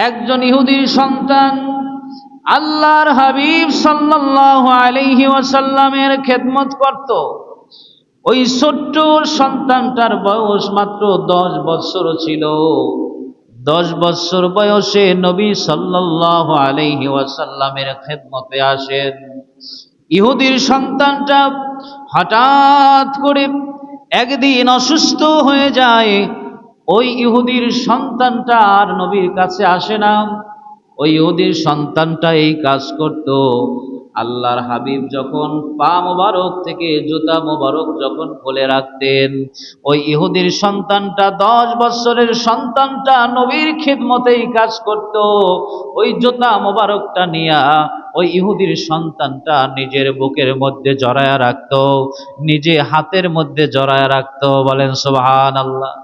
একজন ইহুদির সন্তান আল্লাহর হাবিব সাল্লাল্লাহু আলাইহি ওয়াসাল্লামের খেদমত করত। ওই ছোট্ট সন্তানটার বয়স মাত্র 10 বছর ছিল। 10 বছর বয়সে নবী সাল্লাল্লাহু আলাইহি ওয়াসাল্লামের খেদমতে আসেন। ইহুদির সন্তানটা হঠাৎ করে একদিন অসুস্থ হয়ে যায়। ওই ইহুদির সন্তানটা আর নবীর কাছে আসে না। ওই ইহুদির সন্তানটা এই কাজ করত। আল্লাহর হাবিব যখন পা মোবারক থেকে জুতা মোবারক যখন খুলে রাখতেন, ওই ইহুদির সন্তানটা 10 বছরের সন্তানটা নবীর খিদমতেই কাজ করত। ওই জুতা মোবারকটা নিয়া ওই ইহুদির সন্তানটা নিজের বুকের মধ্যে জড়ায়া রাখত, নিজে হাতের মধ্যে জড়ায়া রাখত। বলেন সুবহানাল্লাহ।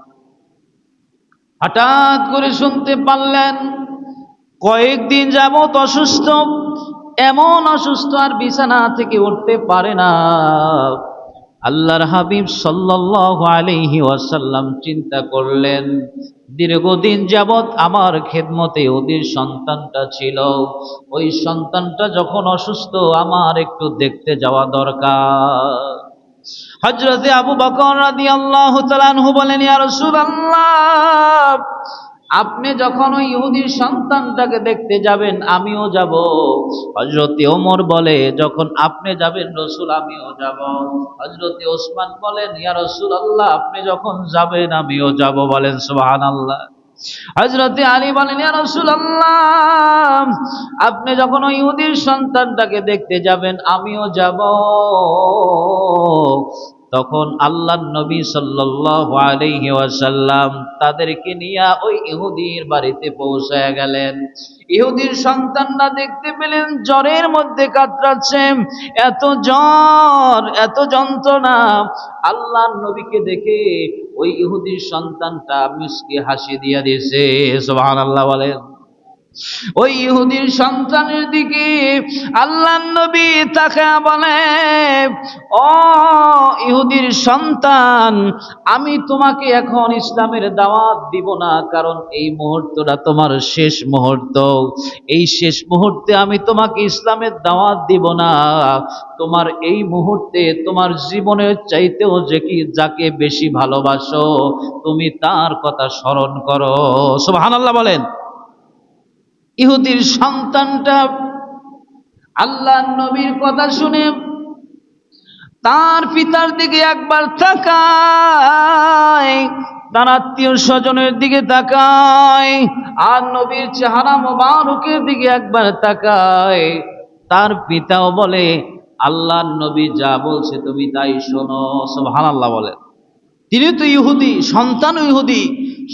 হঠাৎ করে শুনতে পারলেন কয়েকদিন যাবত অসুস্থ, এমন অসুস্থ আর বিছানা থেকে উঠতে পারে না। আল্লাহর হাবিব সাল্লাল্লাহু আলাইহি ওয়াসাল্লাম চিন্তা করলেন, দীর্ঘদিন যাবত আমার খেদমতে ওদের সন্তানটা ছিল, ওই সন্তানটা যখন অসুস্থ আমার একটু দেখতে যাওয়া দরকার। হযরতে আবু বকর রাদিয়াল্লাহু তাআলা আনহু বলেন, ইয়া রাসূলুল্লাহ, আপনি যখন ওই ইহুদির সন্তানটাকে দেখতে যাবেন আমিও যাব। হযরতে ওমর বলে, যখন আপনি যাবেন রাসূল আমিও যাব। হযরতে ওসমান বলেন, ইয়া রাসূলুল্লাহ, আপনি যখন যাবেন আমিও যাব। বলেন সুবহানাল্লাহ। হযরতে আলী বলেন, ইয়া রাসূলুল্লাহ, আপনি যখন ওই ইহুদির সন্তানটাকে দেখতে যাবেন আমিও যাব। তখন আল্লাহর নবী সাল্লাল্লাহু আলাইহি ওয়াসাল্লাম তাদেরকে নিয়ে ওই ইহুদির বাড়িতে পৌঁছায়া গেলেন। ইহুদির সন্তানরা দেখতে পেলেন জ্বরের মধ্যে কাতরাচ্ছে, এত জ্বর, এত যন্ত্রণা। আল্লাহর নবীকে দেখে ওই ইহুদির সন্তানটা মিষ্টি হাসি দিয়া দিয়েছে। সুবহানাল্লাহ বলেন। ওই ইহুদির সন্তানের দিকে আল্লাহর নবী তাকায়া বলে, ও ইহুদির সন্তান, আমি তোমাকে এখন ইসলামের দাওয়াত দিব না, কারণ এই মুহূর্তটা তোমার শেষ মুহূর্ত। এই শেষ মুহূর্তে আমি তোমাকে ইসলামের দাওয়াত দিব না। তোমার এই মুহূর্তে তোমার জীবনের চাইতেও যাকে বেশি ভালোবাসো তুমি তার কথা স্মরণ করো। সুবহানাল্লাহ বলেন। ইহুদির সন্তানটা আল্লাহর নবীর কথা শুনে তার পিতার দিকে একবার তাকায়, তার আত্মীয় স্বজনের দিকে তাকায়, আর নবীর চেহারা মোবারকের দিকে একবার তাকায়। তার পিতাও বলে, আল্লাহর নবী যা বলছে তুমি তাই শোনো। সুবহানাল্লাহ বলেন। তিনি তো ইহুদি, সন্তান ইহুদি,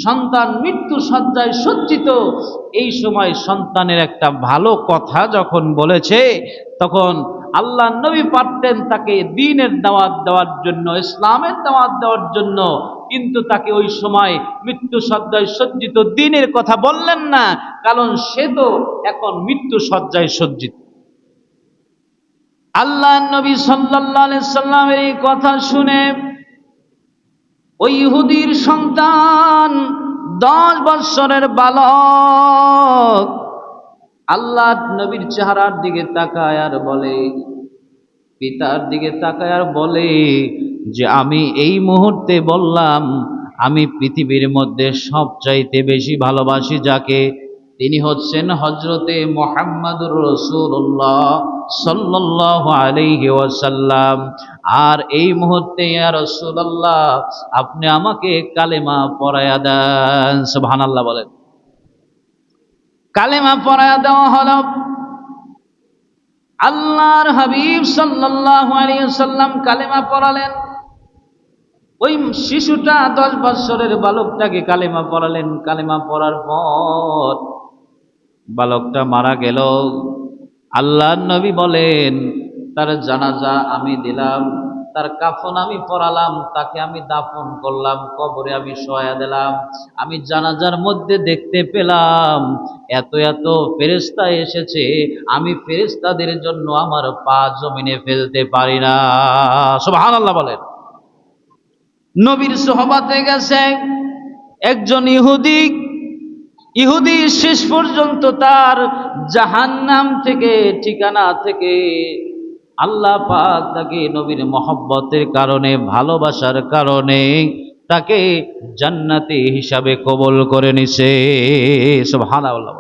সন্তান মৃত্যু শয্যায় সজ্জিত। এই সময় সন্তানের একটা ভালো কথা যখন বলেছে, তখন আল্লাহর নবী পারতেন তাকে দ্বীনের দাওয়াত দেওয়ার জন্য, ইসলামের দাওয়াত দেওয়ার জন্য, কিন্তু তাকে ওই সময় মৃত্যু শয্যায় সজ্জিত দ্বীনের কথা বললেন না, কারণ সে তো এখন মৃত্যু শয্যায় সজ্জিত। আল্লাহর নবী সাল্লাল্লাহু আলাইহি সাল্লামের এই কথা শুনে ওই ইহুদির সন্তান 10 বছরের বালক আল্লাহর নবীর চেহারার দিকে তাকায় আর বলে, পিতার দিকে তাকায় আর বলে যে আমি এই মুহূর্তে বললাম আমি পৃথিবীর মধ্যে সবচাইতে বেশি ভালোবাসি যাকে, তিনি হচ্ছেন হযরতে মুহাম্মদুর রাসূলুল্লাহ সাল্লাল্লাহু আলাইহি ওয়াসাল্লাম। আর এই মুহূর্তে ইয়া রাসূলুল্লাহ আপনি আমাকে কালেমা পড়ায়া দেন। সুবহানাল্লাহ বলেন। কালেমা পড়ায়া দেওয়া হলো। আল্লাহর হাবিব সাল্লাল্লাহু আলাইহি ওয়াসাল্লাম কালেমা পড়ালেন। ওই শিশুটা 10 বছরের বালকটাকে কালেমা পড়ালেন। কালেমা পড়ার পর বালকটা মারা গেল। আল্লাহর নবী বলেন, তার জানাজা আমি দিলাম, তার কাফন আমি পরালাম, তাকে আমি দাফন করলাম, কবরে আমি শোয়া দিলাম। আমি জানাজার মধ্যে দেখতে পেলাম এত এত ফেরেশতা এসেছে, আমি ফেরেশতাদের জন্য আমার পা জমিনে ফেলতে পারি না। সুবহানাল্লাহ বলেন। নবীর সোহবতে গেছে একজন ইহুদি, ইহুদি শেষ পর্যন্ত তার জাহান্নাম থেকে, ঠিকানা থেকে আল্লাহ পাক তাকে নবীর মহব্বতের কারণে, ভালোবাসার কারণে তাকে জান্নাতি হিসাবে কবুল করে নিছে। সুবহানাল্লাহ।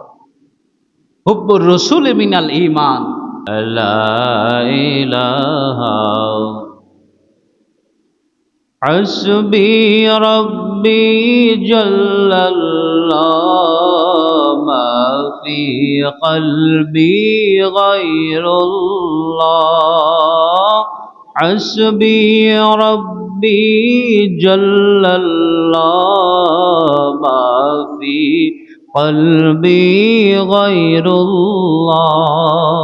হুব্বুর রাসূল মিনাল ঈমান। لا إله حسبي ربي جل الله ما في قلبي غير الله حسبي ربي جل الله ما في قلبي غير الله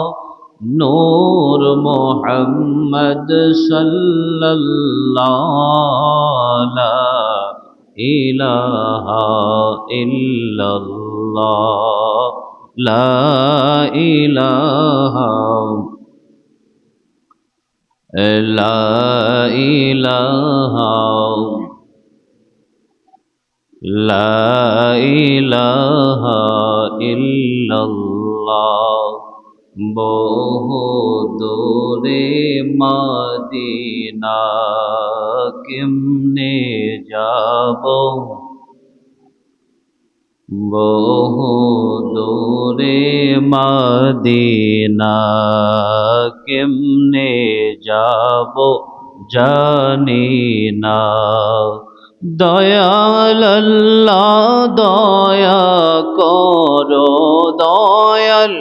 नूर मोहम्मद सल्लल्लाहु ला इलाहा इल्लल्लाह ला इलाहा ला इलाहा ला इलाहा इल्लल्लाह বহু দূরে মদিনা কেমনে যাব বহু দূরে মদিনা কেমনে যাব জানি না দয়াল আল্লাহ দয়া করো দয়াল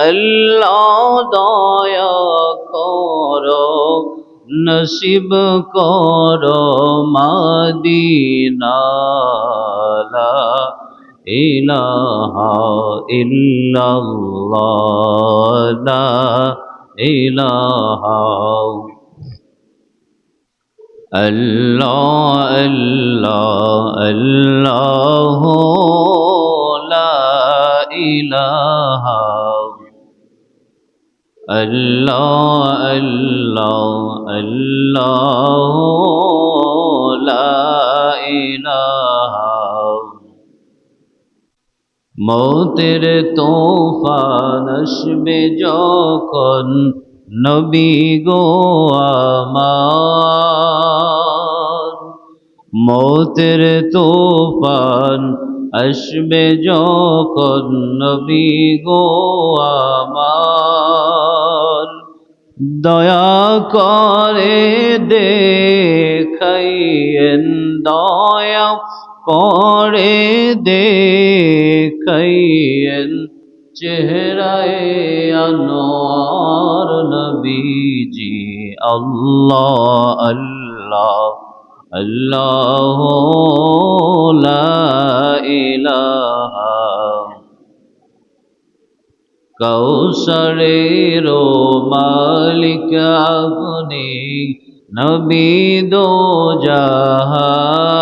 আল্লাহ দয়া করো নসিব করো মদিনা লা ইলাহা ইল্লাল্লাহ লা ইলাহা আল্লাহ আল্লাহ আল্লাহ লা ইলাহা আল্লাহ আল্লাহ আল্লাহ লা ইলাহা মৌতের তুফান আসবে যখন নবী গো আমার মৌতের তুফান আসবে যখন নবী গো আমার দয়া করে দেখাইয়েন দয়া করে দেখাইয়েন চেহারায় আনোয়ার নবীজি আল্লাহ আল্লাহ আল্লাহ লা ইলাহা কৌসরের মালিক আপনি নবী দো জাহান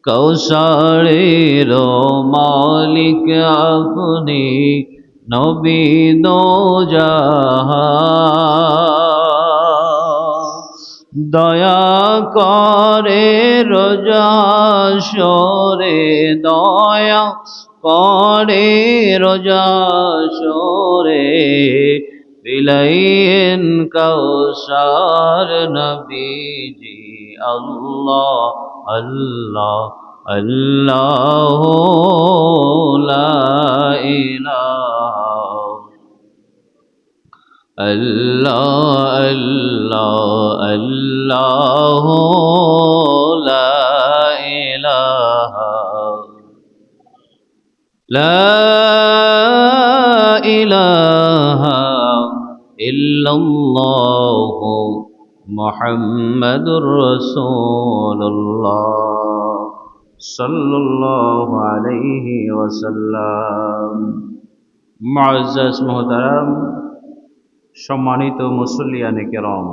কৌসরের মালিক আপনি নবী দো জাহান দয়া করে রোজা সরে দয়া করে রোজা সরে বিলাইন কৌসার নবীজি আল্লাহ আল্লাহ আল্লাহ লা ইলাহা আল্লাহ আল্লাহ আল্লাহ লা ইলাহা লা ইলাহা ইল্লাল্লাহ মুহাম্মাদুর রাসূলুল্লাহ সাল্লাল্লাহু আলাইহি ওয়াসাল্লাম। মুআজ্জাজ মুহতারাম, সম্মানিত মুসল্লিয়ানে কেরাম,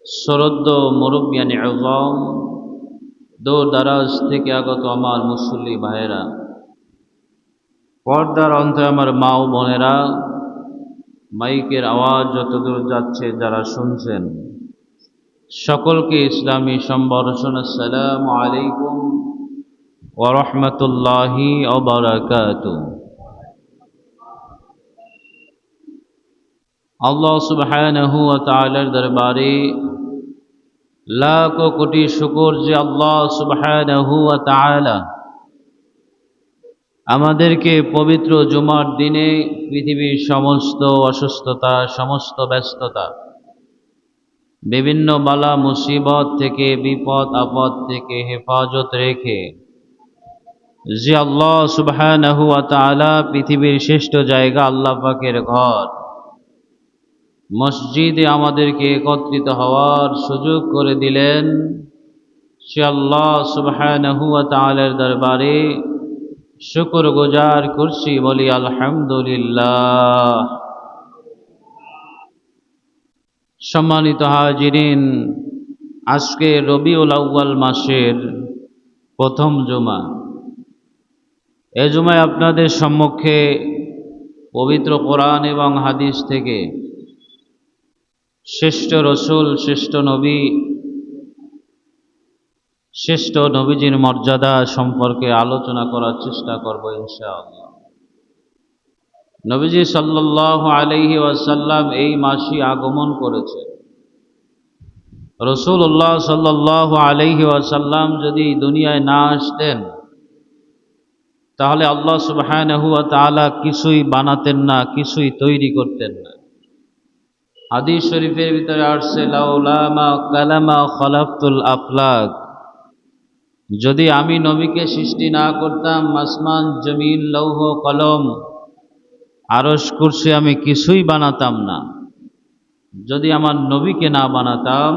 শ্রদ্ধ মুরব্বিয়ানে আযম, দূর দারাজ থেকে আগত আমার মুসল্লি ভাইয়েরা, পর্দার অন্তরে আমার মা ও বোনেরা, মাইকের আওয়াজ যতদূর যাচ্ছে যারা শুনছেন, সকলকে ইসলামী সম্ভাষণ আসসালামু আলাইকুম ورحمة الله وبركاته আল্লাহ সুবহানাহু ওয়া তাআলার দরবারে লাখো কোটি শুকর যে আল্লাহ সুবহানাহু ওয়া তাআলা আমাদেরকে পবিত্র জুমার দিনে পৃথিবীর সমস্ত অসুস্থতা, সমস্ত ব্যস্ততা, বিভিন্ন বালা মুসিবত থেকে, বিপদ আপদ থেকে হেফাজত রেখে যে আল্লাহ সুবহানাহু ওয়া তাআলা পৃথিবীর শ্রেষ্ঠ জায়গা আল্লাহ পাকের ঘর মসজিদে আমাদেরকে একত্রিত হওয়ার সুযোগ করে দিলেন, সে আল্লাহ সুবহানাহু ওয়া তাআলার দরবারে শুকরগুজার করছি, বলি আলহামদুলিল্লাহ। সম্মানিত হাজিরিন, আজকে রবিউল আউয়াল মাসের প্রথম জুমা। এই জুমায় আপনাদের সম্মুখে পবিত্র কোরআন এবং হাদিস থেকে শ্রেষ্ঠ রসুল, শ্রেষ্ঠ নবী, শ্রেষ্ঠ নবীজির মর্যাদা সম্পর্কে আলোচনা করার চেষ্টা করব ইনশাআল্লাহ। নবীজি সাল্লাল্লাহু আলাইহি ওয়াসাল্লাম এই মাসে আগমন করেছে। রাসূলুল্লাহ সাল্লাল্লাহু আলাইহি ওয়াসাল্লাম যদি দুনিয়ায় না আসতেন তাহলে আল্লাহ সুবহানাহু ওয়া তাআলা কিছুই বানাতেন না, কিছুই তৈরি করতেন না। হাদিস শরীফের ভিতরে আসছে, লাউলা মা কালামা খালাকতুল আফলাক, যদি আমি নবীকে সৃষ্টি না করতাম, আসমান জমিন লৌহ কলম আরশ কুরসি আমি কিছুই বানাতাম না। যদি আমার নবীকে না বানাতাম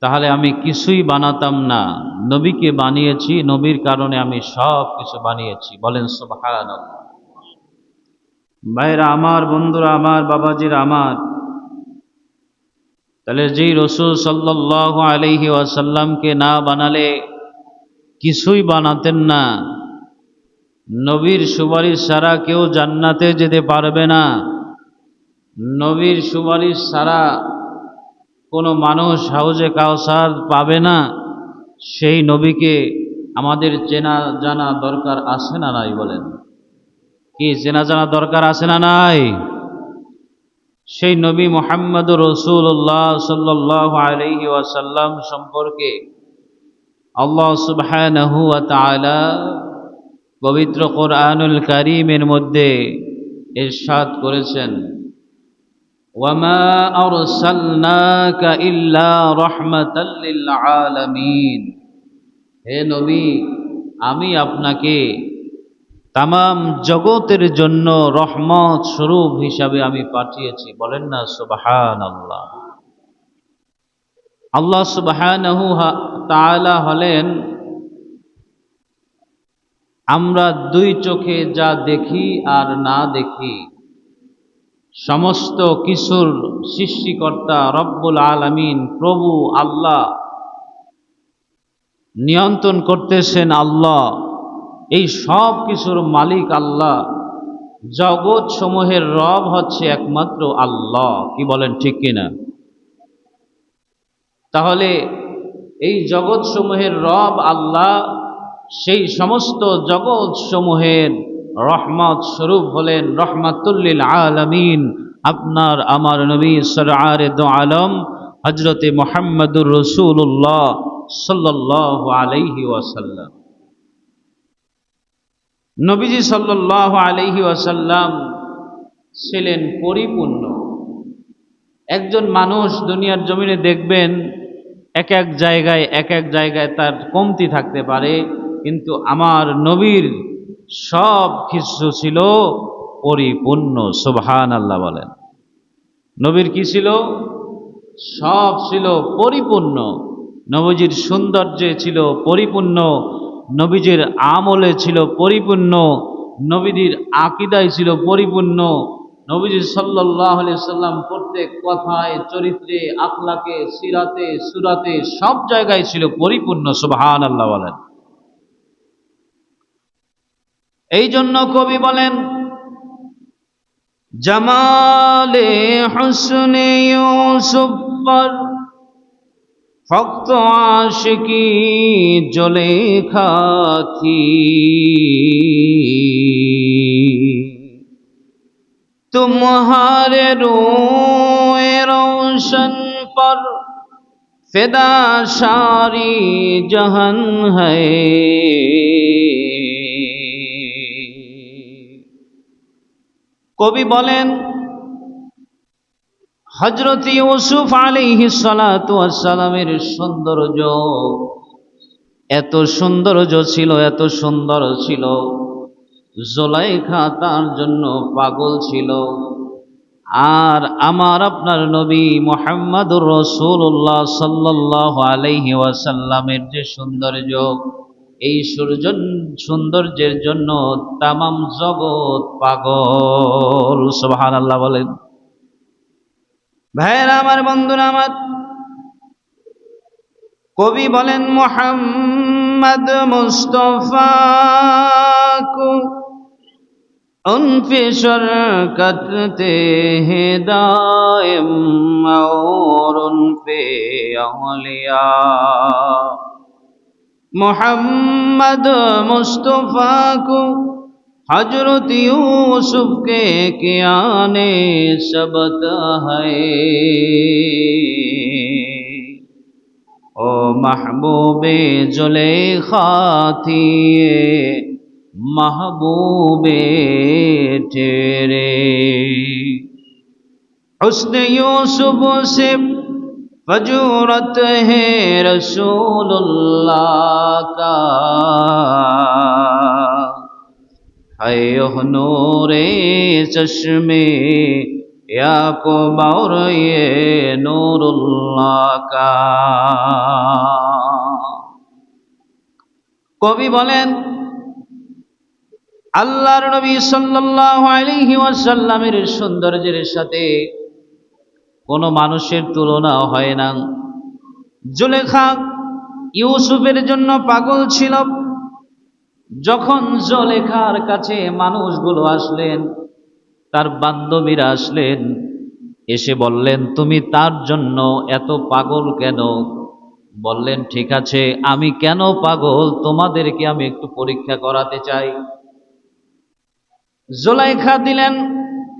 তাহলে আমি কিছুই বানাতাম না। নবীকে বানিয়েছি, নবীর কারণে আমি সব কিছু বানিয়েছি। বলেন সুবহানাল্লাহ। ভাইরা আমার, বন্ধুরা আমার, বাবাজিরা আমার, তাহলে যেই রাসূল সাল্লাল্লাহু আলাইহি ওয়াসাল্লামকে না বানালে কিছুই বানাতেন না। নবীর সুপারিশ ছাড়া কেউ জান্নাতে যেতে পারবে না। নবীর সুপারিশ ছাড়া কোনো মানুষ হাউজে কাউসার পাবে না। সেই নবীকে আমাদের চেনা জানা দরকার আছে না নাই? বলেন, কি চেনা জানা দরকার আছে না নাই? সেই নবী মুহাম্মদুর রাসূলুল্লাহ সাল্লাল্লাহু আলাইহি ওয়াসাল্লাম সম্পর্কে আল্লাহ সুবহানাহু ওয়া তাআলা পবিত্র কোরআনুল কারীমের মধ্যে ইরশাদ করেছেন, ওয়ামা আরসালনাকা ইল্লা রাহমাতাল লিল আলামিন। হে নবী, আমি আপনাকে তামাম জগতের জন্য রহমত স্বরূপ হিসাবে আমি পাঠিয়েছি। বলেন না সুবহানাল্লাহ। আল্লাহ সুবহানাহু ওয়া তাআলা হলেন, আমরা দুই চোখে যা দেখি আর না দেখি, সমস্ত কিছুর সৃষ্টিকর্তা রব্বুল আলামিন, প্রভু আল্লাহ, নিয়ন্ত্রণ করতেছেন আল্লাহ। এই সব কিছুর মালিক আল্লাহ। জগৎ সমূহের রব হচ্ছে একমাত্র আল্লাহ। কি বলেন, ঠিক কিনা? তাহলে এই জগৎ সমূহের রব আল্লাহ, সেই সমস্ত জগৎ সমূহের রহমত স্বরূপ হলেন রহমাতুল লিল আলামিন, আপনার আমার নবী সরআরে দো আলম হযরতে মুহাম্মদুর রাসূলুল্লাহ সাল্লাল্লাহু আলাইহি ওয়াসাল্লাম। নবীজি সাল্লাল্লাহু আলাইহি ওয়াসাল্লাম ছিলেন পরিপূর্ণ। একজন মানুষ দুনিয়ার জমিনে দেখবেন এক এক জায়গায় তার কমতি থাকতে পারে, কিন্তু আমার নবীর সব কিছু ছিল পরিপূর্ণ। সুবহানাল্লাহ বলেন। নবীর কি ছিল? সব ছিল পরিপূর্ণ। নবীজির সৌন্দর্যে ছিল পরিপূর্ণ, নবীজির আমলে ছিল পরিপূর্ণ, নবীজির আকীদায় ছিল পরিপূর্ণ, নবীজি সাল্লাল্লাহু আলাইহি সাল্লাম প্রত্যেক কথায়, চরিত্রে, আখলাকে, সিরাতে, সুরাতে সব জায়গায় ছিল পরিপূর্ণ। সুবহানাল্লাহ বলেন। এই জন্য কবি বলেন, জামালে হুসনে ইউসুফ পর फक्त आशिकी जुलेखा थी, तुम्हारे रोए रोशन पर फिदा सारी जहान है। কবি বলেন হযরত ইউসুফ আলাইহিস সালাতু ওয়াস সালামের সৌন্দর্য এত সৌন্দর্য ছিল, এত সুন্দর ছিল, জুলাইখা তার জন্য পাগল ছিল। আর আমার আপনার নবী মুহাম্মদুর রাসূলুল্লাহ সাল্লাল্লাহু আলাইহি ওয়াসাল্লামের যে সৌন্দর্য, এই সৌন্দর্যের জন্য তামাম জগৎ পাগল। সুবহানাল্লাহ বলেন। ভাইরা আমার, বন্ধুরা আমার, কবি বলেন মুহাম্মদ মুস্তাফা কো उन पे शरकते हैं दाइम और उन पे औलिया। मोहम्मद मुस्तफ़ा को हजरत यूसुफ के कियाने सबत है। ओ महबूबे जुलेखा थी महबूबे तेरे, हुस्न यूसुफ से फजूरत है रसूलुल्लाह का, है नूरे चश्मे याकूब और ये नूरुल्लाह का। কবি বলেন আল্লাহর নবী সাল্লাল্লাহু আলাইহি ওয়াসাল্লামের সৌন্দর্যের সাথে কোনো মানুষের তুলনা হয় না। জুলেখা ইউসুফের জন্য পাগল ছিল। যখন জুলেখার কাছে মানুষগুলো আসলেন, তার বান্ধবীরা আসলেন, এসে বললেন তুমি তার জন্য এত পাগল কেন? বললেন ঠিক আছে, আমি কেন পাগল তোমাদেরকে আমি একটু পরীক্ষা করাতে চাই। জুলাইখা দিলেন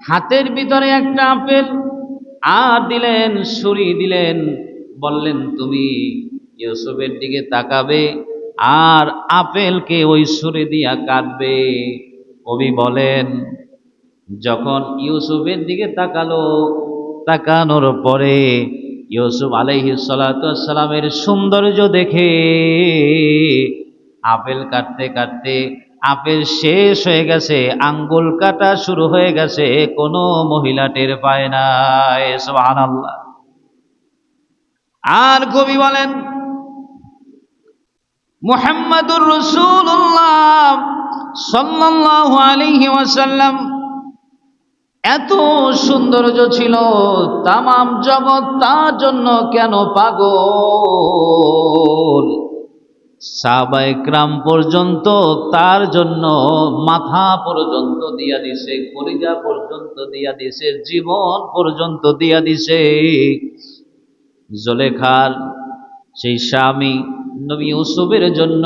হাতের ভিতরে একটা আপেল, আর দিলেন ছুরি দিলেন, বললেন তুমি ইউসুফের দিকে তাকাবে আর আপেলকে ওই ছুরি দিয়া কাটবে। কবি বলেন যখন ইউসুফের দিকে তাকালো, তাকানোর পরে ইউসুফ আলাইহিস সালাতু ওয়াস সালামের সৌন্দর্য দেখে আপেল কাটতে কাটতে আপেল শেষ হয়ে গেছে, আঙ্গুল কাটা শুরু হয়ে গেছে, কোনো মহিলা টের পায় নাই। সুবহানাল্লাহ। আর কবি বলেন মুহাম্মাদুর রাসূলুল্লাহ সাল্লাল্লাহু আলাইহি ওয়াসাল্লাম এত সৌন্দর্য ছিল, তামাম জগৎ তার জন্য কেন পাগল। সাহাবায়ে কেরাম পর্যন্ত তার জন্য মাথা পর্যন্ত দিয়া দিছে, কলিজা পর্যন্ত দিয়া দিছে, জীবন পর্যন্ত দিয়া দিছে। জুলেখার সেই স্বামী নবী ইউসুফের জন্য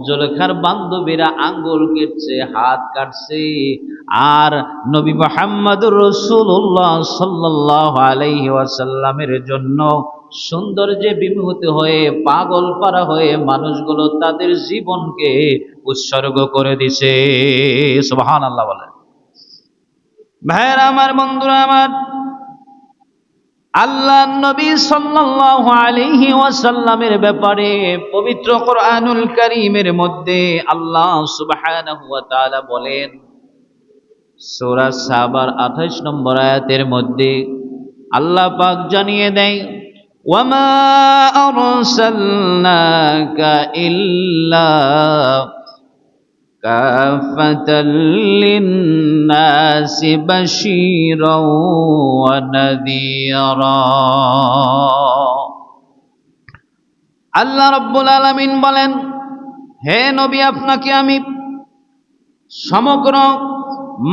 জুলেখার বান্ধবীরা আঙ্গুল কেটছে, হাত কাটছে, আর নবী মুহাম্মদুর রাসূলুল্লাহ সাল্লাল্লাহু আলাইহি ওয়াসাল্লামের জন্য সৌন্দর্যে বিমোহিত হয়ে পাগল পারা হয়ে মানুষগুলো তাদের জীবনকে উৎসর্গ করে দিছে। সুবহানাল্লাহ বলেন। ভাইরা আমার, বন্ধুরা আমার, আল্লাহ নবী সাল্লাল্লাহু আলাইহি ওয়াসাল্লামের ব্যাপারে পবিত্র কোরআনুল কারীমের মধ্যে আল্লাহ সুবহানাহু ওয়া তাআলা বলেন সূরা সাবার 28 নম্বর আয়াতের মধ্যে আল্লাহ পাক জানিয়ে দেয় ওয়ামা আরসালনাকা ইল্লা কাফাতাল লিন্নাসি বাশীরাও ওয়া নাযীরা। আল্লাহ রাব্বুল আলামিন বলেন হে নবী, আপনাকে আমি সমগ্র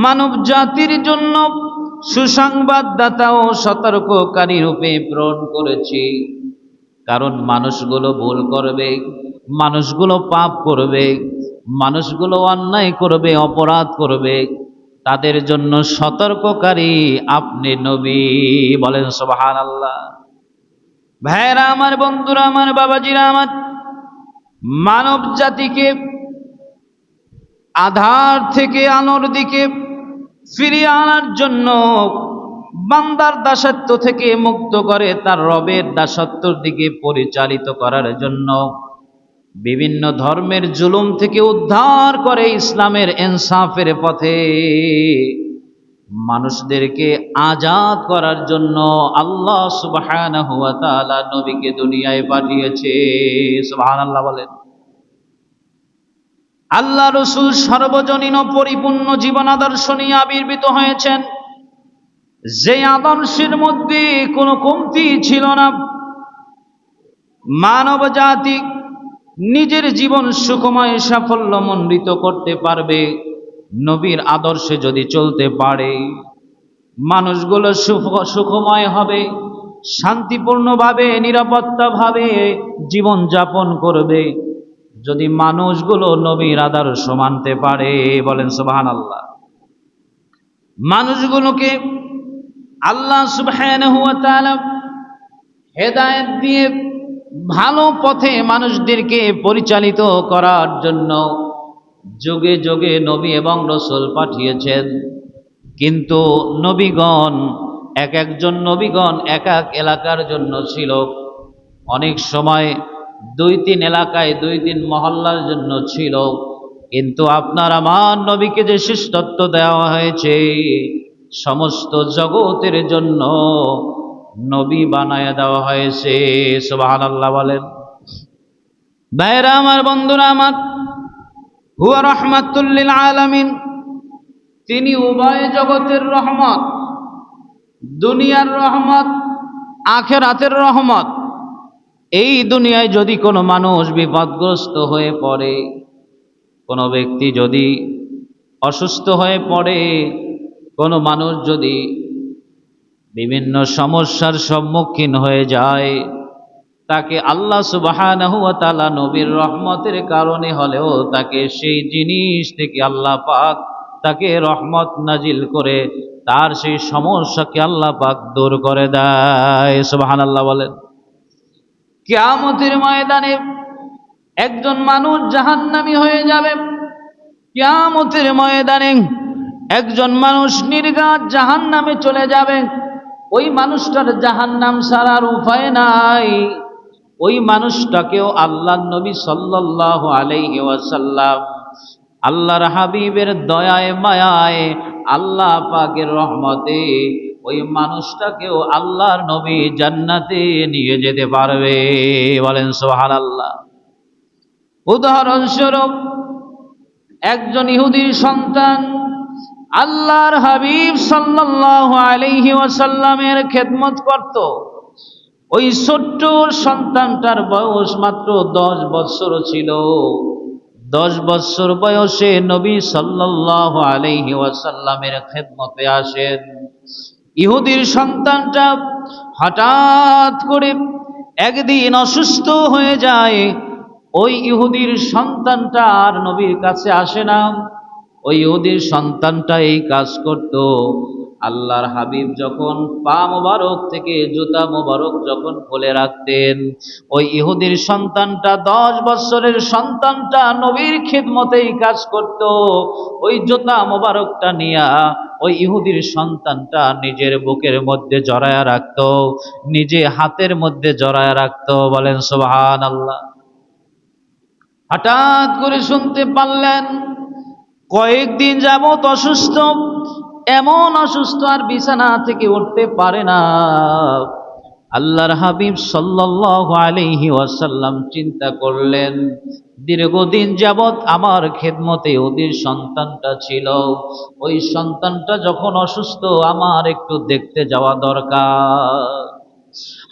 মানব জাতির জন্য সুসংবাদদাতা ও সতর্ককারী রূপে প্রেরণ করেছি। কারণ মানুষগুলো ভুল করবে, মানুষগুলো পাপ করবে, মানুষগুলো অন্যায় করবে, অপরাধ করবে, তাদের জন্য সতর্ককারী আপনি নবী। বলেন সুবহানাল্লাহ। ভাইরা আমার, বন্ধুরা আমার, বাবাজিরা আমার, মানব জাতিকে আধার থেকে আলোর দিকে ফিরিয়ে আনার জন্য, বান্দার দাসত্ব থেকে মুক্ত করে তার রবের দাসত্বের দিকে পরিচালিত করার জন্য, বিভিন্ন ধর্মের জুলুম থেকে উদ্ধার করে ইসলামের ইনসাফের পথে মানুষদেরকে আজাদ করার জন্য আল্লাহ সুবহানাহু ওয়া তাআলা নবীকে দুনিয়ায় পাঠিয়েছে। সুবহানাল্লাহ বলেন। আল্লাহ রসুল সর্বজনীন পরিপূর্ণ জীবন আদর্শ নিয়ে আবির্ভূত হয়েছেন, যে আদর্শের মধ্যে কোনো কমতি ছিল না। মানব জাতি নিজের জীবন সুখময় সাফল্যমণ্ডিত করতে পারবে নবীর আদর্শে যদি চলতে পারে। মানুষগুলো সুখময় হবে, শান্তিপূর্ণভাবে, নিরাপত্তাভাবে জীবন যাপন করবে যদি মানুষগুলো নবীর আদর্শ মানতে পারে। বলেন সুবহানাল্লাহ। মানুষগুলোকে আল্লাহ সুবহানাহু ওয়া তাআলা হেদায়েত দিয়ে ভালো পথে মানুষদেরকে পরিচালিত করার জন্য যুগে যুগে নবী এবং রাসূল পাঠিয়েছেন। কিন্তু নবীগণ, এক একজন নবীগণ এক এক এলাকার জন্য ছিল। অনেক সময় 2-3 এলাকায় 2-3 মহল্লার জন্য ছিল। কিন্তু আপনার আমার নবীকে যে শ্রেষ্ঠত্ব দেওয়া হয়েছে, সমস্ত জগতের জন্য নবী বানায় দেওয়া হয়েছে। সুবহানাল্লাহ বলেন। ভাইরা আমার, বন্ধুরা আমার, হুয়া রাহমাতুল লিল আলামিন, তিনি উভয় জগতের রহমত, দুনিয়ার রহমত, আখিরাতের রহমত। এই দুনিয়ায় যদি কোনো মানুষ বিপদগ্রস্ত হয়ে পড়ে, কোনো ব্যক্তি যদি অসুস্থ হয়ে পড়ে, কোনো মানুষ যদি বিভিন্ন সমস্যার সম্মুখীন হয়ে যায়, তাকে আল্লাহ সুবহানাহু ওয়া তাআলা নবীর রহমতের কারণে হলেও তাকে সেই জিনিস থেকে আল্লাহ পাক তাকে রহমত নাজিল করে তার সেই সমস্যাকে আল্লাহ পাক দূর করে দেয়। সুবহানাল্লাহ বলেন। কিয়ামতের ময়দানে একজন মানুষ জাহান্নামী হয়ে যাবে। কিয়ামতের ময়দানে একজন মানুষ নির্ঘাত জাহান্নামে চলে যাবে। ওই মানুষটার জাহান্নাম ছাড়ার উপায় নাই। ওই মানুষটাকেও আল্লাহর নবী সাল্লাল্লাহু আলাইহি ওয়াসাল্লাম আল্লাহর হাবিবের দয়ায় মায়ায় আল্লাহ পাকের রহমতে ওই মানুষটাকেও আল্লাহর নবী জান্নাতে নিয়ে যেতে পারবে। বলেন সুবহানাল্লাহ। উদাহরণস্বরূপ, একজন ইহুদির সন্তান আল্লাহর হাবিব সাল্লাল্লাহু আলাইহি ওয়াসাল্লামের খেদমত করত। ওই ছোট্ট সন্তানটার বয়স মাত্র 10 বছর ছিল। 10 বছর বয়সে নবী সাল্লাল্লাহু আলাইহি ওয়াসাল্লামের খেদমতে আসেন। ইহুদির সন্তানটা হঠাৎ করে একদিন অসুস্থ হয়ে যায়। ওই ইহুদির সন্তানটা আর নবীর কাছে আসে না। ওই ইহুদির সন্তানটা এই কাজ করত। আল্লাহর হাবিব যখন পা মোবারক থেকে জুতা মোবারক যখন খুলে রাখতেন, ওই ইহুদির সন্তানটা, 10 বছরের সন্তানটা নবীর খিদমতেই কাজ করত। ওই জুতা মোবারকটা নিয়া ওই ইহুদির সন্তানটা নিজের বুকের মধ্যে জড়ায়া রাখত, নিজে হাতের মধ্যে জড়ায়া রাখত। বলেন সুবহানাল্লাহ। হঠাৎ করে শুনতে পারলেন কয়েকদিন যাবত অসুস্থ, এমন অসুস্থ আর বিছানা থেকে উঠতে পারে না। আল্লাহর হাবিব সাল্লাল্লাহু আলাইহি ওয়াসাল্লাম চিন্তা করলেন, দীর্ঘদিন যাবত আমার খেদমতে ওদের সন্তানটা ছিল, ওই সন্তানটা যখন অসুস্থ আমার একটু দেখতে যাওয়া দরকার।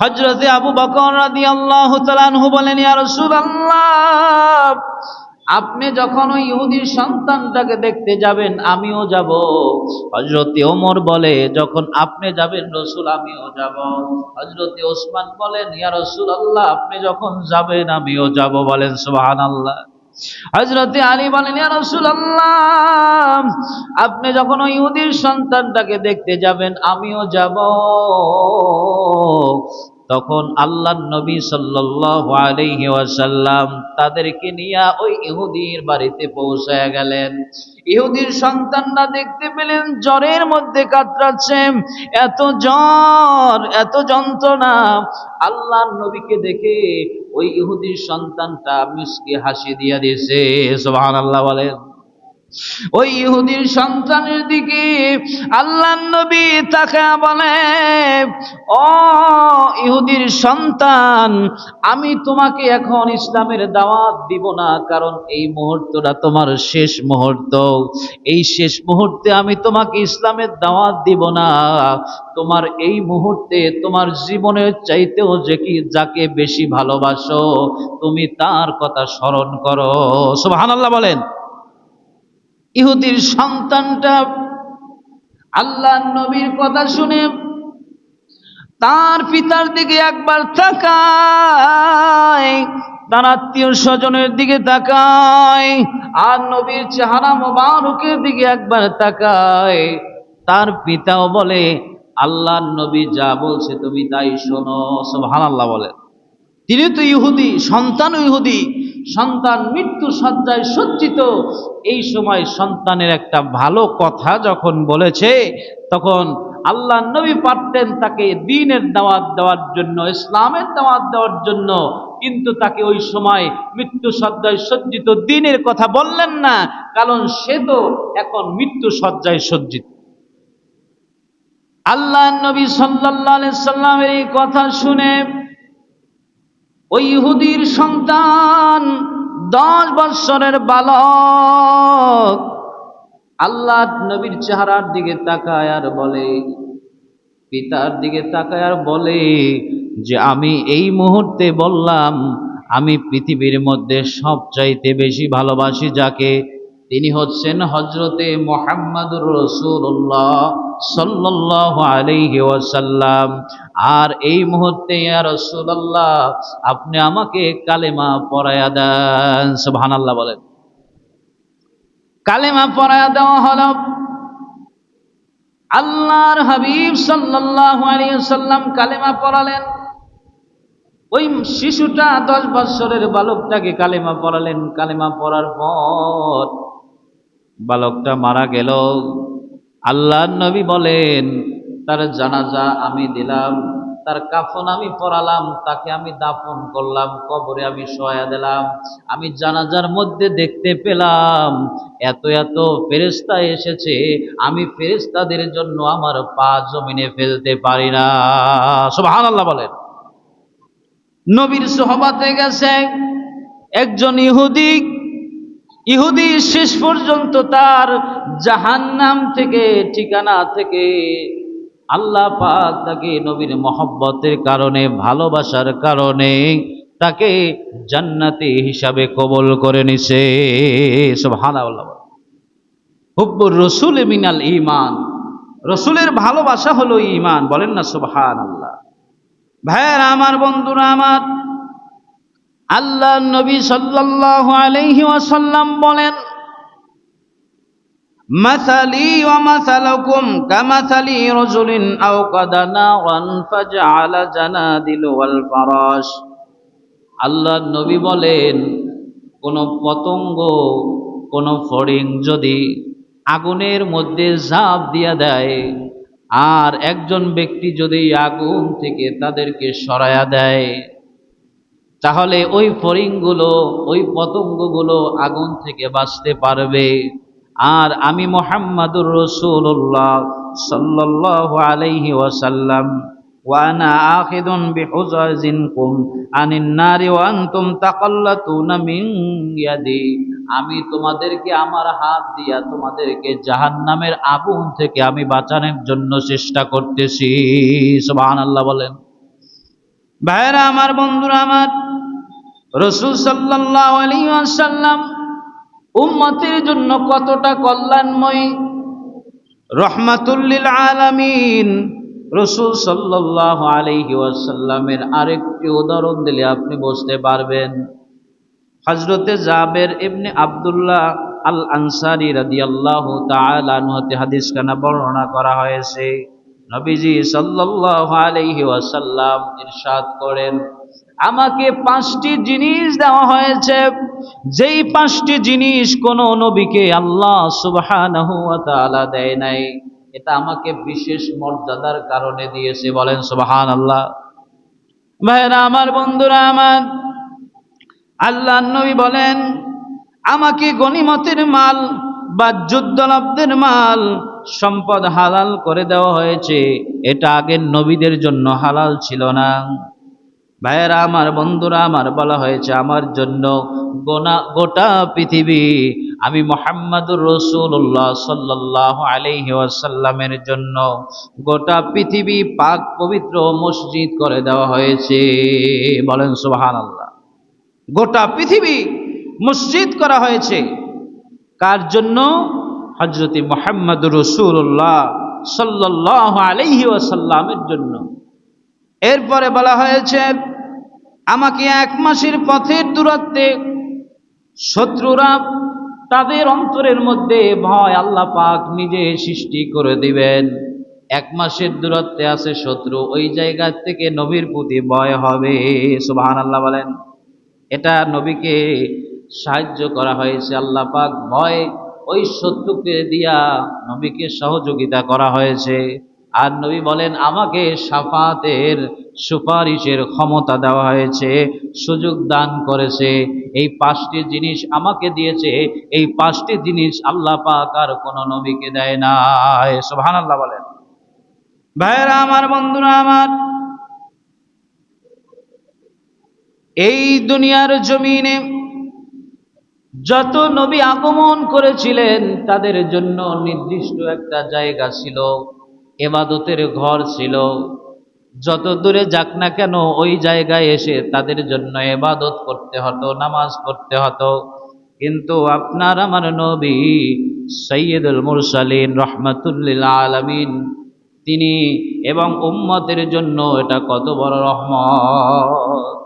হযরতে আবু বকর রাদিয়াল্লাহু তাআলা আনহু বলেন, ইয়া রাসূলুল্লাহ, আপনি যখন ওই ইহুদির সন্তানটাকে দেখতে যাবেন আমিও যাব। হযরত ওমর বলে, যখন আপনি যাবেন রাসূল আমিও যাব। হযরত ওসমান বলেন, ইয়া রাসূলুল্লাহ আপনি যখন যাবেন আমিও যাব। বলেন সুবহানাল্লাহ। হযরত আলী বলেন, ইয়া রাসূলুল্লাহ আপনি যখন ওই ইহুদির সন্তানটাকে দেখতে যাবেন আমিও যাব। তখন আল্লাহর নবী সাল্লাল্লাহু আলাইহি ওয়াসাল্লাম তাদেরকে নিয়ে ওই ইহুদির বাড়িতে পৌঁছায়া গেলেন। ইহুদির সন্তানরা দেখতে পেলেন জ্বরের মধ্যে কাতরাচ্ছে, এত জ্বর, এত যন্ত্রণা। আল্লাহর নবীকে দেখে ওই ইহুদির সন্তানটা মিষ্টি হাসি দিয়া দিয়েছে। সুবহানাল্লাহ বলেন। ওই ইহুদির সন্তানের দিকে আল্লাহর নবী তাকায়া বলে, ও ইহুদির সন্তান, আমি তোমাকে এখন ইসলামের দাওয়াত দিব না, কারণ এই মুহূর্তটা তোমার শেষ মুহূর্ত। এই শেষ মুহূর্তে আমি তোমাকে ইসলামের দাওয়াত দিব না। তোমার এই মুহূর্তে তোমার জীবনের চাইতেও যে কি যাকে বেশি ভালোবাসো তুমি তার কথা স্মরণ করো। সুবহানাল্লাহ বলেন। ইহুদির সন্তানটা আল্লাহর নবীর কথা শুনে তার পিতার দিকে একবার তাকায়, তার আত্মীয় স্বজনের দিকে তাকায়, আর নবীর চেহারা মোবারকের দিকে একবার তাকায়। তার পিতাও বলে, আল্লাহর নবী যা বলছে তুমি তাই শোনো। সুবহানাল্লাহ বলেন। তিনি তো ইহুদি, সন্তান ইহুদি, সন্তান মৃত্যু শয্যায় সজ্জিত। এই সময় সন্তানের একটা ভালো কথা যখন বলেছে, তখন আল্লাহ নবী পারতেন তাকে দ্বীনের দাওয়াত দেওয়ার জন্য, ইসলামের দাওয়াত দেওয়ার জন্য, কিন্তু তাকে ওই সময় মৃত্যু শয্যায় সজ্জিত দ্বীনের কথা বললেন না, কারণ সে তো এখন মৃত্যু শয্যায় সজ্জিত। আল্লাহ নবী সাল্লাল্লাহু আলাইহি সাল্লামের এই কথা শুনে ওই ইহুদির সন্তান 10 বৎসরের বালক আল্লাহ নবীর চেহারার দিকে তাকায় আর বলে, পিতার দিকে তাকায় আর বলে যে আমি এই মুহূর্তে বললাম আমি পৃথিবীর মধ্যে সবচাইতে বেশি ভালোবাসি যাকে, তিনি হচ্ছেন হযরতে মুহাম্মদুর রাসূলুল্লাহ সাল্লাল্লাহু আলাইহি ওয়াসাল্লাম। আর এই মুহূর্তে ইয়া রাসূলুল্লাহ আপনি আমাকে কালেমা পড়ায়া দেন। সুবহানাল্লাহ বলেন। কালেমা পড়ায়া দেওয়া হলো। আল্লাহর হাবিব সাল্লাল্লাহু আলাইহি ওয়াসাল্লাম কালেমা পড়ালেন। ওই শিশুটা 10 বছরের বালকটাকে কালেমা পড়ালেন। কালেমা পড়ার পর বালকটা মারা গেল। আল্লাহর নবী বলেন, তার জানাজা আমি দিলাম, তার কাফন আমি পরালাম, তাকে আমি দাফন করলাম, কবরে আমি শোয়া দিলাম। আমি জানাজার মধ্যে দেখতে পেলাম এত এত ফেরেশতা এসেছে, আমি ফেরেশতাদের জন্য আমার পা জমিনে ফেলতে পারি না। সুবহানাল্লাহ বলেন। নবীর সোহবতে গেছে একজন ইহুদি। ইহুদি শেষ পর্যন্ত তার জাহান্নাম থেকে, ঠিকানা থেকে আল্লাহ পাক তাকে নবীর মহব্বতের কারণে, ভালোবাসার কারণে তাকে জান্নাতি হিসাবে কবুল করে নিছে। সুবহানাল্লাহ। হুব্বুর রাসূল মিনাল ঈমান, রাসূলের ভালোবাসা হলো ঈমান। বলেন না সুবহানাল্লাহ। ভাইয়েরা আমার, বন্ধুরা আমার, আল্লাহ নবী সাল্লাল্লাহু আলাইহি ওয়াসাল্লাম বলেন, মাসালি ওয়া মাসালুকুম কামাসালি রাজুলিন আওকাদা নারান ফাজআলা জানাদিল ওয়াল ফারাশ। আল্লাহ নবী বলেন, কোন পতঙ্গ, কোন ফড়িং যদি আগুনের মধ্যে ঝাঁপ দিয়া দেয়, আর একজন ব্যক্তি যদি আগুন থেকে তাদেরকে সরায়া দেয়, তাহলে ওই ফড়িংগুলো, ওই পতঙ্গগুলো আগুন থেকে বাঁচতে পারবে। আর আমি মুহাম্মাদুর রাসূলুল্লাহ সাল্লাল্লাহু আলাইহি ওয়াসাল্লাম ওয়া আনা আখিদুন বিহুজাজিনকুম আনিন নারি ওয়া আনতুম তাকাল্লাতুনা মিন ইয়াদি, আমি তোমাদেরকে আমার হাত দিয়া তোমাদেরকে জাহান্নামের আগুন থেকে আমি বাঁচানোর জন্য চেষ্টা করতেছি। সুবহানাল্লাহ বলেন। ভাইরা আমার, বন্ধুরা আমার, রাসূল সাল্লাল্লাহু আলাইহি ওয়াসাল্লাম উম্মতের জন্য কতটা কল্যাণময়, রহমাতুল লিল আলামিন। রাসূল সাল্লাল্লাহু আলাইহি ওয়াসাল্লামের আরেকটি উদাহরণ দিলে আপনি বুঝতে পারবেন। হযরতে জাবের ইবনে আব্দুল্লাহ আল আনসারী রাদিয়াল্লাহু তাআলা আনহু হতে হাদিস খানা বর্ণনা করা হয়েছে। নবীজি সাল্লাল্লাহু আলাইহি ওয়াসাল্লাম ইরশাদ করেন, আমাকে 5টি জিনিস দেওয়া হয়েছে, যেই 5টি জিনিস কোন নবীকে আল্লাহ সুবহানাহু ওয়া তাআলা দেয় নাই। এটা আমাকে বিশেষ মর্যাদার কারণে দিয়েছে, বলেন সুবহানাল্লাহ। ভাইরা আমার, বন্ধুরা আমার, আল্লাহর নবী বলেন, আমাকে গনিমতের মাল বা যুদ্ধলাভদের মাল সম্পদ হালাল করে দেওয়া হয়েছে। এটা আগের নবীদের জন্য হালাল ছিল না। ভাইয়েরা আমার, বন্ধুরা আমার, বলা হয়েছে আমার জন্য গোটা পৃথিবী, আমি মুহাম্মাদুর রাসূলুল্লাহ সাল্লাল্লাহু আলাইহি ওয়াসাল্লামের জন্য গোটা পৃথিবী পাক পবিত্র মসজিদ করে দেওয়া হয়েছে, বলেন সুবহানাল্লাহ। গোটা পৃথিবী মসজিদ করা হয়েছে কার জন্য? হযরত মুহাম্মাদুর রাসূলুল্লাহ সাল্লাল্লাহু আলাইহি ওয়াসাল্লামের জন্য। এরপরে বলা হয়েছে, আমাকে 1 মাসের পথের দূরত্বে শত্রুরা, তাদের অন্তরের মধ্যে ভয় আল্লাহ পাক নিজে সৃষ্টি করে দিবেন। 1 মাসের দূরত্বে আছে শত্রু, ওই জায়গা থেকে নবীর প্রতি ভয় হবে, সুবহানাল্লাহ বলেন। এটা নবীকে সাহায্য করা হয়েছে, আল্লাহ পাক ভয় ওই শত্রুকে দিয়া নবীকে সহযোগিতা করা হয়েছে। আর নবী বলেন, আমাকে শাফাতের সুপারিশের ক্ষমতা দেওয়া হয়েছে, সুযোগ দান করেছে। এই 5টি জিনিস আমাকে দিয়েছে, এই 5টি জিনিস আল্লাহ পাক আর কোন নবীকে দেয় নাই, সুবহানাল্লাহ বলেন। ভাইরা আমার, বন্ধুরা আমার, এই দুনিয়ার জমিনে যত নবী আগমন করেছিলেন তাদের জন্য নির্দিষ্ট একটা জায়গা ছিল, ইবাদতের ঘর ছিল। যত দূরে যাক না কেন ওই জায়গায় এসে তাদের জন্য ইবাদত করতে হতো, নামাজ পড়তে হতো। কিন্তু আপনার আমার নবী সাইয়্যিদুল মুরসালিন রাহমাতুল লিল আলামিন, তিনি এবং উম্মতের জন্য এটা কত বড় রহমত।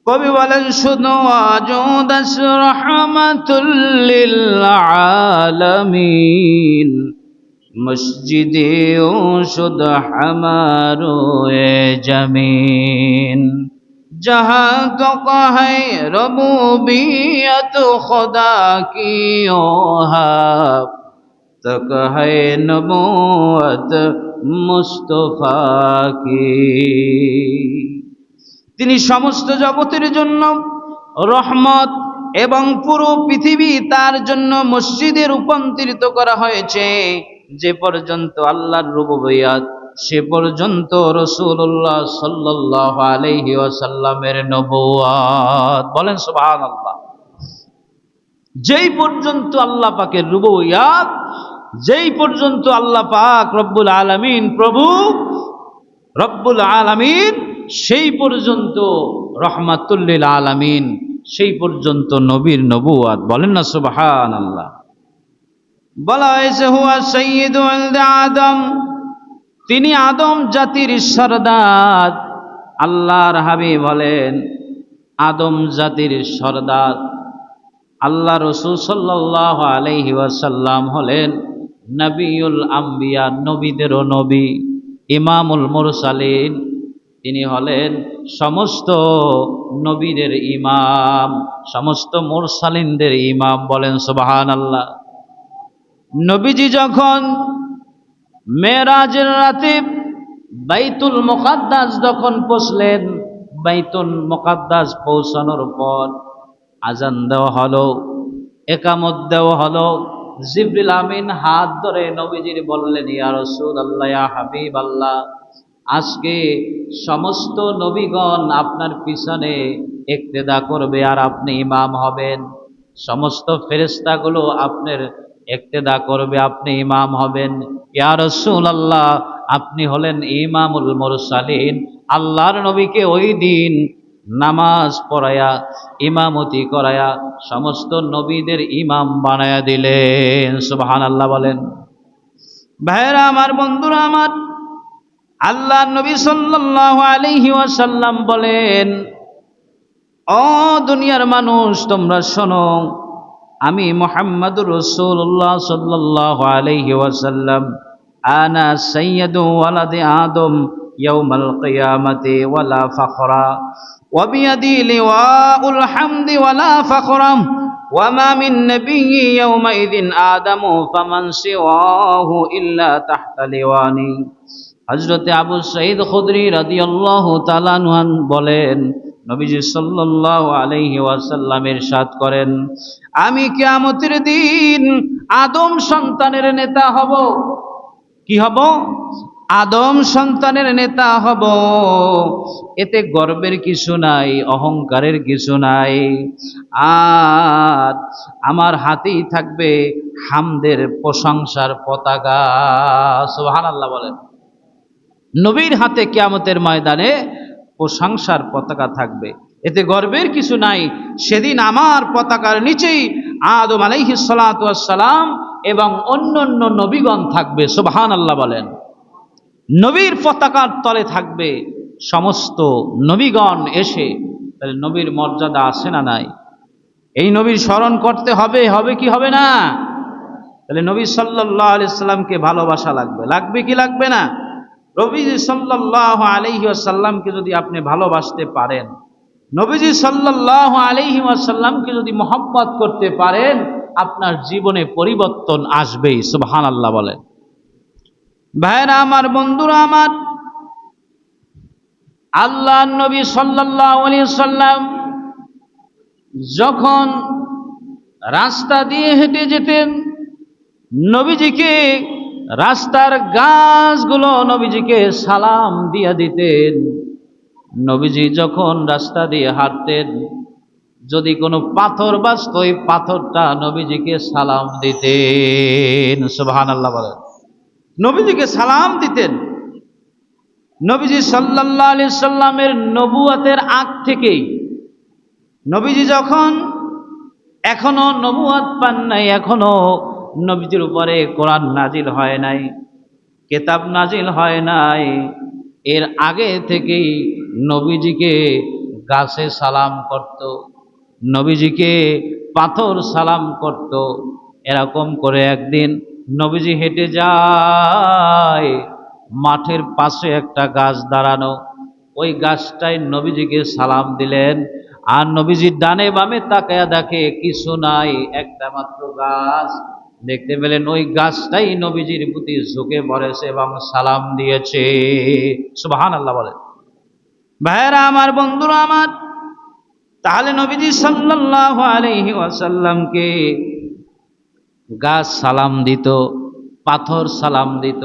কবি বলেন, শুধু আজুদ রহমাতুল লিল আলামিন, মসজিদে ও শুধু হামারো এ জমিন, जहाँ तक है रबूबियत खुदा की ओहाब, तक है नबूवत मुस्तफा की। তিনি সমস্ত জগতের জন্য রহমত এবং পুরো পৃথিবী তার জন্য মসজিদে রূপান্তরিত করা হয়েছে। যে পর্যন্ত আল্লাহর রুবুবিয়ত, সে পর্যন্ত রাসূলুল্লাহ সাল্লাল্লাহু আলাইহি ওয়াসাল্লামের নবুয়ত, বলেন সুবহানাল্লাহ। যেই পর্যন্ত আল্লাহ পাকের রুবুবিয়ত, যেই পর্যন্ত আল্লাহ পাক রব্বুল আলামিন, প্রভু রব্বুল আলামিন, সেই পর্যন্ত রহমাতুল লিল আলামিন, সেই পর্যন্ত নবীর নবুয়ত, বলেন না সুবহানাল্লাহ। বলা হয়েছে, হুয়া সাইয়্যিদু ওয়ালদি আদম, তিনি আদম জাতির সরদার। আল্লাহর হাবিব বলেন, আদম জাতির সরদার। আল্লাহ রাসূল সাল্লাল্লাহু আলাইহি ওয়াসাল্লাম হলেন নবিউল আম্বিয়া, নবীদেরও নবী, ইমামুল মুরসালিন, তিনি হলেন সমস্ত নবীদের ইমাম, সমস্ত মুরসালিনদের ইমাম, বলেন সুবহানাল্লাহ। নবীজি যখন মেরাজের রাতে বাইতুল মুকাদ্দাস যখন পৌঁছলেন, বাইতুল মুকাদ্দাস পৌঁছানোর পর আজান দেওয়া হলো, একামত দেওয়া হলো। জিবরিল আমিন হাত ধরে নবীজির বললেন, ইয়া রাসূলুল্লাহ, ইয়া হাবিবাল্লাহ, আজকে সমস্ত নবীগণ আপনার পিছনে ইক্তেদা করবে আর আপনি ইমাম হবেন। সমস্ত ফেরেশতাগুলো আপনার ইক্তেদা করবে, আপনি ইমাম হবেন। ইয়া রাসূলুল্লাহ, আপনি হলেন ইমামুল মুরসালিন। আল্লাহর নবীকে ওই দিন নামাজ পড়ায়া ইমামতি করায়া সমস্ত নবীদের ইমাম বানায়া দিলেন। সুবহানাল্লাহ বলেন। ভাইরা আমার, বন্ধুরা আমার, আল্লাহ নবী সাল্লাল্লাহু আলাইহি ওয়াসাল্লাম বলেন, ও দুনিয়ার মানুষ তোমরা শোনো, আমি মুহাম্মাদুর রাসূলুল্লাহ সাল্লাল্লাহু আলাইহি ওয়াসাল্লাম আনা সাইয়্যিদু ওয়ালাদি আদম ইয়াউমাল কিয়ামাতি ওয়ালা ফাখরা ওয়া বিয়াদি লিওয়াউল হামদি ওয়ালা ফাখরা ওয়া মা মিন নাবিয়্যিন ইয়াউমাইযিন আদামু ফামান সিওয়াহু ইল্লা তাহতা লিওয়ানি। হযরতে আবু সাঈদ খুদরি রাদিয়াল্লাহু তাআলা আনহু বলেন, নবীজি সাল্লাল্লাহু আলাইহি ওয়াসাল্লাম ইরশাদ করেন, আমি কিয়ামতের দিন আদম সন্তানের নেতা হব। কি হব? আদম সন্তানের নেতা হব। এতে গর্বের কিছু নাই, অহংকারের কিছু নাই। আর আমার হাতেই থাকবে হামদের প্রশংসার পতাকা। সুবহানাল্লাহ বলেন। নবীর হাতে কিয়ামতের ময়দানে প্রশংসার পতাকা থাকবে, এতে গর্বের কিছু নাই। সেদিন আমার পতাকার নিচেই আদম আলাইহিস সালাতু ওয়াস সালাম এবং অন্যান্য নবীগণ থাকবে। সুবহানাল্লাহ বলেন। নবীর পতাকার তলে থাকবে সমস্ত নবীগণ এসে। তাহলে নবীর মর্যাদা আছে না নাই? এই নবীর স্মরণ করতে হবে, হবে কি হবে না? তাহলে নবী সাল্লাল্লাহু আলাইহি সাল্লামকে ভালোবাসা লাগবে, লাগবে কি লাগবে না? নবীজি সাল্লাল্লাহু আলাইহি ওয়াসাল্লামকে যদি আপনি ভালোবাসতে পারেন, নবীজি সাল্লাল্লাহু আলাইহি ওয়াসাল্লামকে যদি মহব্বত করতে পারেন, আপনার জীবনে পরিবর্তন আসবেই। সুবহানাল্লাহ বলেন। ভাইরা আমার, বন্ধুরা আমার, আল্লাহর নবী সাল্লাল্লাহু আলাইহি ওয়াসাল্লাম যখন রাস্তা দিয়ে হেঁটে যেতেন, নবীজিকে রাস্তার গাছগুলো নবীজিকে সালাম দিয়ে দিতেন। নবীজি যখন রাস্তা দিয়ে হাঁটতেন, যদি কোনো পাথর বাজত, ওই পাথরটা নবীজিকে সালাম দিতেন। সুবহানাল্লাহ বলেন। নবীজিকে সালাম দিতেন। নবীজি সাল্লাল্লাহু আলাইহি সাল্লামের নবুয়তের আগ থেকেই, নবীজি যখন এখনো নবুয়ত পান নাই, এখনো নবীজির উপরে কোরআন নাজিল হয় নাই, কিতাব নাজিল হয় নাই, এর আগে থেকেই নবীজিকে গাছে সালাম করত, নবীজিকে পাথর সালাম করত। এরকম করে একদিন নবীজি হেঁটে যায়, মাঠের পাশে একটা গাছ দাঁড়ানো, ওই গাছটাই নবীজিকে সালাম দিলেন। আর নবীজির ডানে বামে তাকায়া দেখে কিছু নাই, একটা মাত্র গাছ দেখতে পেলেন। ওই গাছটাই নবীজির প্রতি ঝুঁকে পড়েছে এবং সালাম দিয়েছে। সুবহানাল্লাহ বলেন। ভাইরা আমার, বন্ধুরা আমার, তাহলে নবীজি সাল্লাল্লাহু আলাইহি ওয়াসাল্লামকে গাছ সালাম দিত, পাথর সালাম দিত,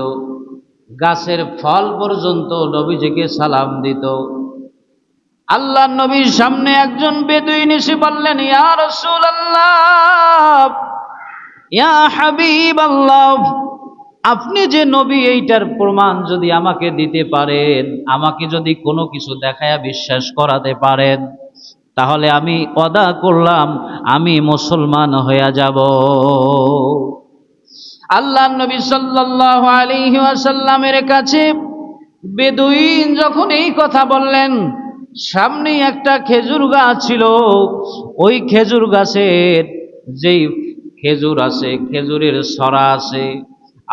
গাছের ফল পর্যন্ত নবীজিকে সালাম দিত। আল্লাহর নবীর সামনে একজন বেদুইন এসে বললেন, ইয়া রাসূলুল্লাহ, ইয়া হাবিবাল্লাহ, আপনি যে নবী, এইটার প্রমাণ যদি আমাকে দিতে পারেন, আমাকে যদি কোনো কিছু দেখায়া বিশ্বাস করাতে পারেন, তাহলে আমি ওয়াদা করলাম আমি মুসলমান হয়ে যাব। আল্লাহর নবী সাল্লাল্লাহু আলাইহি ওয়াসাল্লামের কাছে বেদুইন যখন এই কথা বললেন, সামনেই একটা খেজুর গাছ ছিল। ওই খেজুর গাছের যেই খেজুর আছে, খেজুরের ছড়া আছে,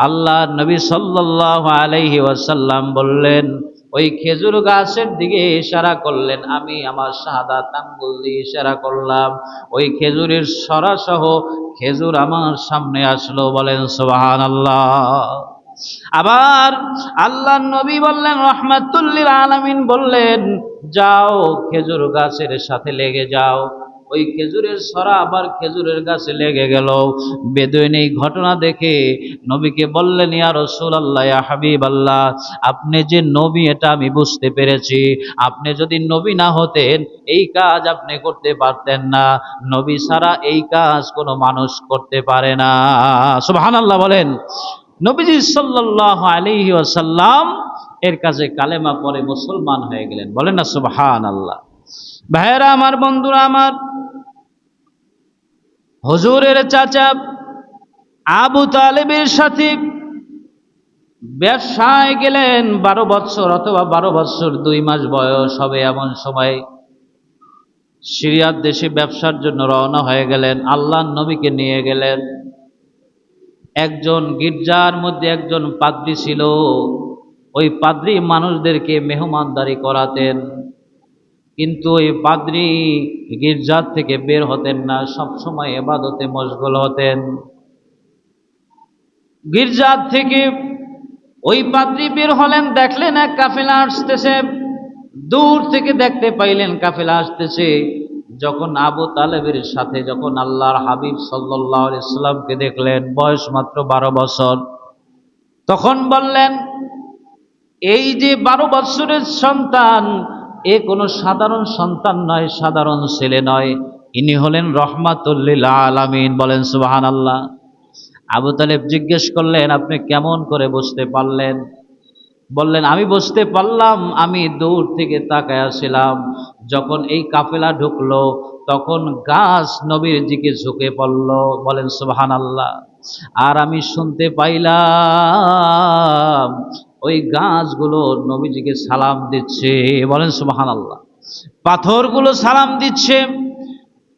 আল্লাহর নবী সাল্লাল্লাহু আলাইহি ওয়াসাল্লাম বললেন, ওই খেজুর গাছের দিকে ইশারা করলেন। আমি আমার শাহাদাত আঙ্গুল দিয়ে ইশারা করলাম, ওই খেজুরের ছড়া সহ খেজুর আমার সামনে আসলো। বলেন সুবহানাল্লাহ। আবার আল্লাহর নবী বললেন, রাহমাতুল লিল আলামিন বললেন, যাও খেজুর গাছের সাথে লেগে যাও। ওই খেজুরের ছড়া আবার খেজুরের গাছে লেগে গেল। বেদুইন এই ঘটনা দেখে নবীকে বললেন, ইয়া রাসূলুল্লাহ, ইয়া হাবিবাল্লাহ, আপনি যে নবী এটা আমি বুঝতে পেরেছি। আপনি যদি নবী না হতেন এই কাজ আপনি করতে পারতেন না। নবী ছাড়া এই কাজ কোনো মানুষ করতে পারে না। সুবহানাল্লাহ বলেন। নবীজি সাল্লাল্লাহু আলাইহি ওয়াসাল্লাম এর কাছে কালেমা পড়ে মুসলমান হয়ে গেলেন। বলেন না সুবহানাল্লাহ। ভাইয়েরা আমার, বন্ধুরা আমার, হুজুরের চাচা আবু তালেবের সাথে ব্যবসায় গেলেন। 12 বছর অথবা 12 বছর 2 মাস বয়স হবে এমন সময় সিরিয়ার দেশে ব্যবসার জন্য রওনা হয়ে গেলেন। আল্লাহর নবীকে নিয়ে গেলেন। একজন গির্জার মধ্যে একজন পাদ্রী ছিল। ওই পাদ্রী মানুষদেরকে মেহমানদারি করাতেন, কিন্তু ওই পাদ্রী গির্জার থেকে বের হতেন না, সব সময় ইবাদতে মশগুল হতেন। গির্জার থেকে ওই পাদ্রী বের হলেন, দেখলেন এক কাফেলা আসতেছে। দূর থেকে দেখতে পাইলেন কাফেলা আসতেছে। যখন আবু তালেবের সাথে যখন আল্লাহর হাবিব সাল্লাল্লাহু আলাইহি সাল্লামকে দেখলেন, বয়স মাত্র 12 বছর, তখন বললেন, এই যে 12 বছরের সন্তান, এ কোনো সাধারণ সন্তান নয়, সাধারণ ছেলে নয়, ইনি হলেন রহমাতুল লিল আলামিন। বলেন সুবহানাল্লাহ। আবু তালেব জিজ্ঞেস করলেন, আপনি কেমন করে বুঝতে পারলেন? বললেন, আমি বুঝতে পারলাম, আমি দূর থেকে তাকায়া ছিলাম, যখন এই কাফেলা ঢুকলো তখন গাছ নবীর দিকে ঝুঁকে পড়ল। বলেন সুবহানাল্লাহ। আর আমি শুনতে পাইলাম ওই গাছগুলো নবীজিকে সালাম দিচ্ছে। বলেন সুবহানাল্লাহ। পাথরগুলো সালাম দিচ্ছে।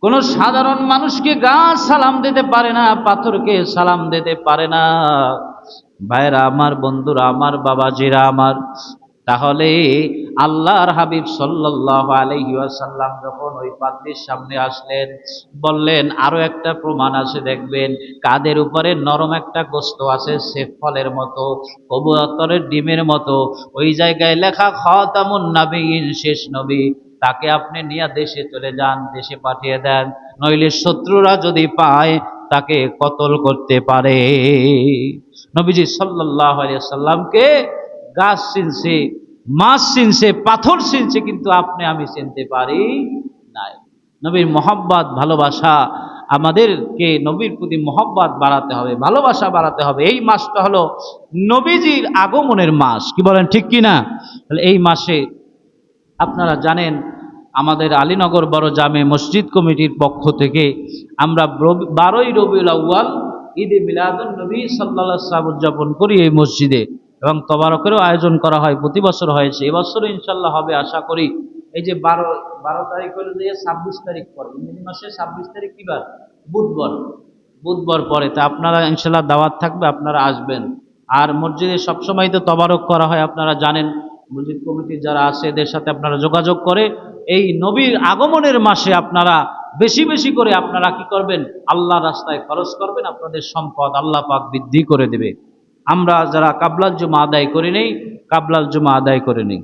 কোন সাধারণ মানুষকে গাছ সালাম দিতে পারে না, পাথরকে সালাম দিতে পারে না। ভাইরা আমার, বন্ধুরা আমার, বাবাজিরা আমার, তাহলে আল্লাহর হাবিব সাল্লাল্লাহু আলাইহি ওয়াসাল্লাম যখন ওই পাদ্রীর সামনে আসলেন, বললেন, আরো একটা প্রমাণ আছে দেখবেন, কাদের উপরে নরম একটা গোস্ত আছে, সেফ ফলের মতো, কবুতরের ডিমের মতো। ওই জায়গায় লেখা খাতামুন নাবিয়িন, শেষ নবী। তাকে আপনি নিয়ে দেশে চলে যান, দেশে পাঠিয়ে দেন, নইলে শত্রুরা যদি পায় তাকে কতল করতে পারে। নবীজি সাল্লাল্লাহু আলাইহি ওয়াসাল্লামকে গাছ চিনছে, মাছ চিনছে, পাথর চিনছে, কিন্তু আপনি আমি চিনতে পারি নাই। নবীর মহব্বত, ভালোবাসা, আমাদেরকে নবীর প্রতি মহব্বত বাড়াতে হবে, ভালোবাসা বাড়াতে হবে। এই মাসটা হলো নবীজির আগমনের মাস। কি বলেন, ঠিক কিনা? তাহলে এই মাসে আপনারা জানেন, আমাদের আলীনগর বড় জামে মসজিদ কমিটির পক্ষ থেকে আমরা 12ই রবিউল আউয়াল ঈদে মিলাদুন নবী সাল্লাল্লাহু আলাইহি ওয়াসাল্লাম উদযাপন করি এই মসজিদে, এবং তবারকেরও আয়োজন করা হয়। প্রতি বছর হয়েছে, এবছরও ইনশাল্লাহ হবে আশা করি। এই যে 12 তারিখ হলে যে 26 তারিখ পরে, ইংরেজি মাসে 26 তারিখ কি বার? বুধবার। বুধবার পরে তা আপনারা ইনশাল্লাহ দাওয়াত থাকবে, আপনারা আসবেন। আর মসজিদে সবসময় তো তবারক করা হয়, আপনারা জানেন। মসজিদ কমিটি যারা আছে এদের সাথে আপনারা যোগাযোগ করে এই নবীর আগমনের মাসে আপনারা বেশি বেশি করে আপনারা কি করবেন? আল্লাহর রাস্তায় খরচ করবেন, আপনাদের সম্পদ আল্লাহ পাক বৃদ্ধি করে দেবে। আমরা যারা কাবলাল জুমা আদায় করে নেই, কাবলাল জুমা আদায় করে নেই।